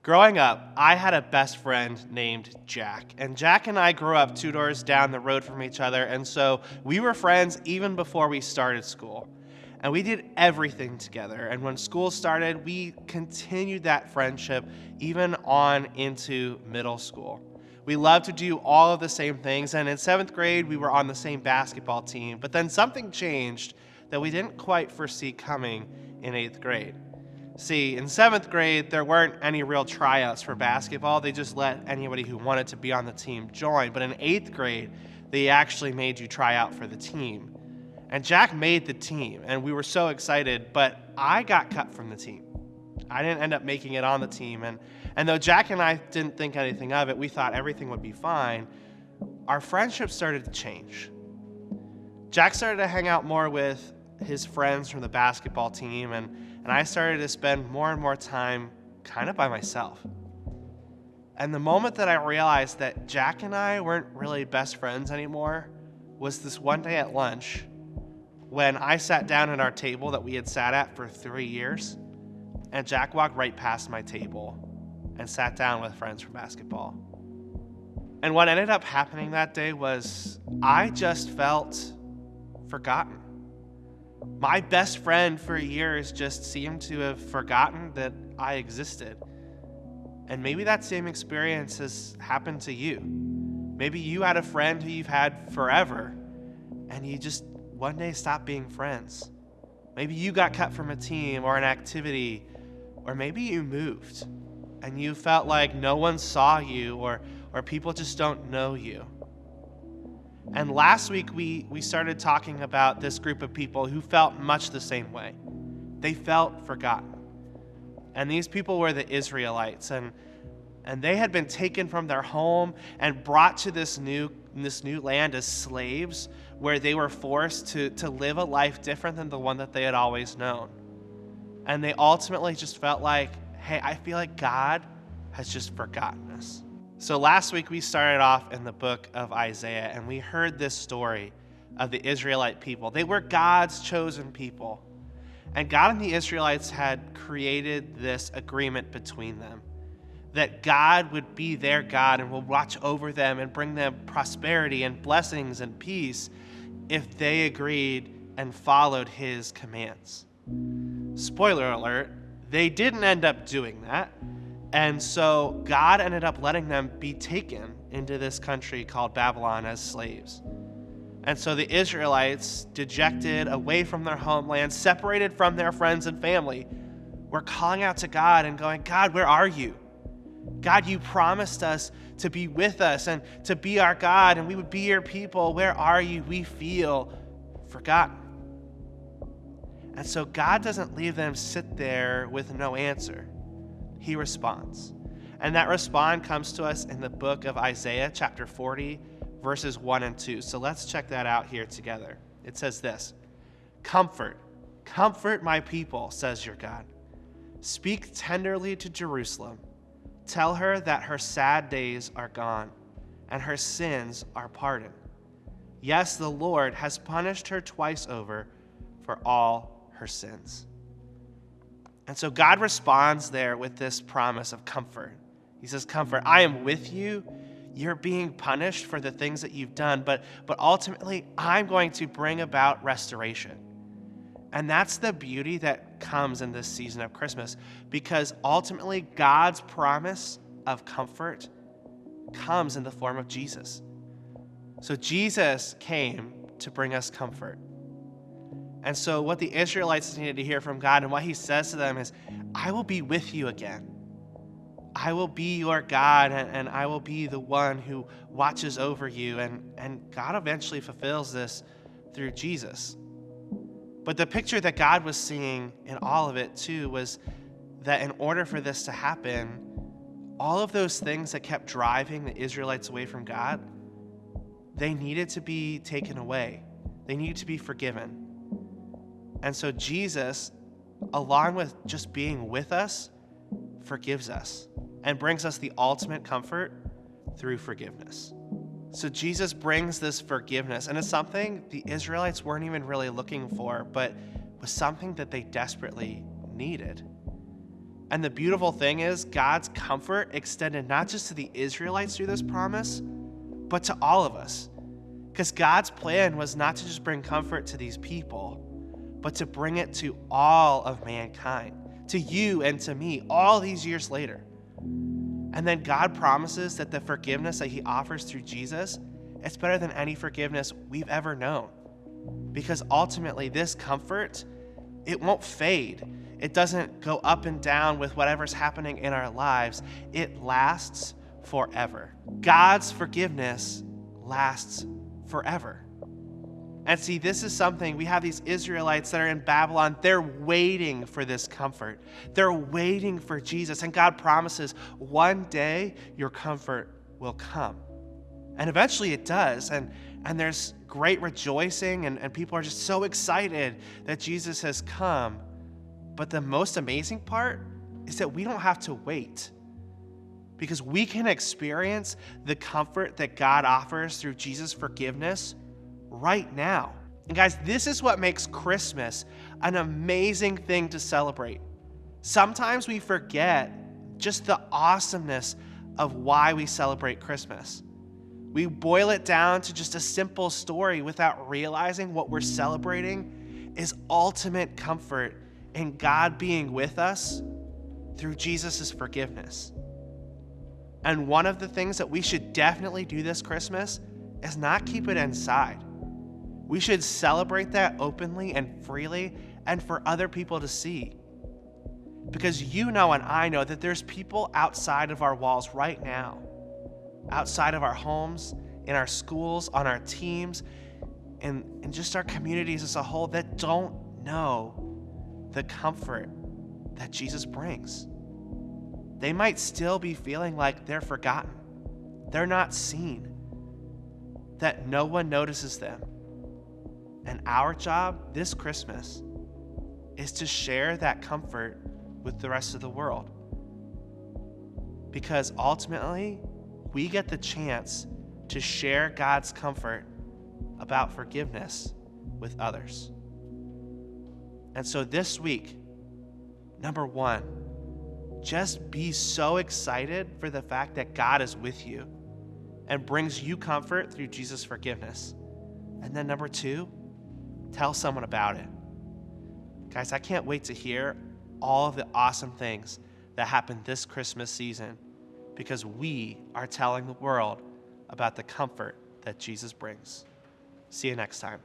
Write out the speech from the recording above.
Growing up, I had a best friend named Jack, and Jack and I grew up 2 doors down the road from each other, and so we were friends even before we started school. And we did everything together, and when school started, we continued that friendship even on into middle school. We loved to do all of the same things, and in 7th grade, we were on the same basketball team, but then something changed that we didn't quite foresee coming in 8th grade. See, in 7th grade, there weren't any real tryouts for basketball. They just let anybody who wanted to be on the team join. But in 8th grade, they actually made you try out for the team. And Jack made the team, and we were so excited, but I got cut from the team. I didn't end up making it on the team. And though Jack and I didn't think anything of it, we thought everything would be fine, our friendship started to change. Jack started to hang out more with his friends from the basketball team, and I started to spend more and more time kind of by myself. And the moment that I realized that Jack and I weren't really best friends anymore was this one day at lunch when I sat down at our table that we had sat at for 3 years, and Jack walked right past my table and sat down with friends from basketball. And what ended up happening that day was I just felt forgotten. My best friend for years just seemed to have forgotten that I existed. And maybe that same experience has happened to you. Maybe you had a friend who you've had forever, and you just one day stopped being friends. Maybe you got cut from a team or an activity, or maybe you moved, and you felt like no one saw you, or people just don't know you. And last week, we started talking about this group of people who felt much the same way. They felt forgotten. And these people were the Israelites, and they had been taken from their home and brought to this new land as slaves, where they were forced to live a life different than the one that they had always known. And they ultimately just felt like, hey, I feel like God has just forgotten us. So last week we started off in the book of Isaiah, and we heard this story of the Israelite people. They were God's chosen people. And God and the Israelites had created this agreement between them, that God would be their God and will watch over them and bring them prosperity and blessings and peace if they agreed and followed his commands. Spoiler alert, they didn't end up doing that. And so God ended up letting them be taken into this country called Babylon as slaves. And so the Israelites, dejected, away from their homeland, separated from their friends and family, were calling out to God and going, God, where are you? God, you promised us to be with us and to be our God, and we would be your people. Where are you? We feel forgotten. And so God doesn't leave them sit there with no answer. He responds. And that response comes to us in the book of Isaiah, chapter 40, verses 1 and 2. So let's check that out here together. It says this: Comfort, comfort my people, says your God. Speak tenderly to Jerusalem. Tell her that her sad days are gone and her sins are pardoned. Yes, the Lord has punished her twice over for all her sins. And so God responds there with this promise of comfort. He says, comfort, I am with you. You're being punished for the things that you've done, but ultimately I'm going to bring about restoration. And that's the beauty that comes in this season of Christmas, because ultimately God's promise of comfort comes in the form of Jesus. So Jesus came to bring us comfort. And so what the Israelites needed to hear from God, and what he says to them is, I will be with you again. I will be your God, and I will be the one who watches over you. And God eventually fulfills this through Jesus. But the picture that God was seeing in all of it too was that in order for this to happen, all of those things that kept driving the Israelites away from God, they needed to be taken away. They needed to be forgiven. And so Jesus, along with just being with us, forgives us and brings us the ultimate comfort through forgiveness. So Jesus brings this forgiveness, and it's something the Israelites weren't even really looking for, but was something that they desperately needed. And the beautiful thing is God's comfort extended not just to the Israelites through this promise, but to all of us. Because God's plan was not to just bring comfort to these people, but to bring it to all of mankind, to you and to me, all these years later. And then God promises that the forgiveness that he offers through Jesus, it's better than any forgiveness we've ever known. Because ultimately, this comfort, it won't fade. It doesn't go up and down with whatever's happening in our lives. It lasts forever. God's forgiveness lasts forever. And see, this is something, we have these Israelites that are in Babylon. They're waiting for this comfort. They're waiting for Jesus. And God promises one day your comfort will come. And eventually it does. And there's great rejoicing, and people are just so excited that Jesus has come. But the most amazing part is that we don't have to wait, because we can experience the comfort that God offers through Jesus' forgiveness right now. And guys, this is what makes Christmas an amazing thing to celebrate. Sometimes we forget just the awesomeness of why we celebrate Christmas. We boil it down to just a simple story without realizing what we're celebrating is ultimate comfort in God being with us through Jesus' forgiveness. And one of the things that we should definitely do this Christmas is not keep it inside. We should celebrate that openly and freely and for other people to see. Because you know and I know that there's people outside of our walls right now, outside of our homes, in our schools, on our teams, and just our communities as a whole that don't know the comfort that Jesus brings. They might still be feeling like they're forgotten. They're not seen, that no one notices them. And our job this Christmas is to share that comfort with the rest of the world. Because ultimately, we get the chance to share God's comfort about forgiveness with others. And so this week, number one, just be so excited for the fact that God is with you and brings you comfort through Jesus' forgiveness. And then number two, tell someone about it. Guys, I can't wait to hear all of the awesome things that happened this Christmas season, because we are telling the world about the comfort that Jesus brings. See you next time.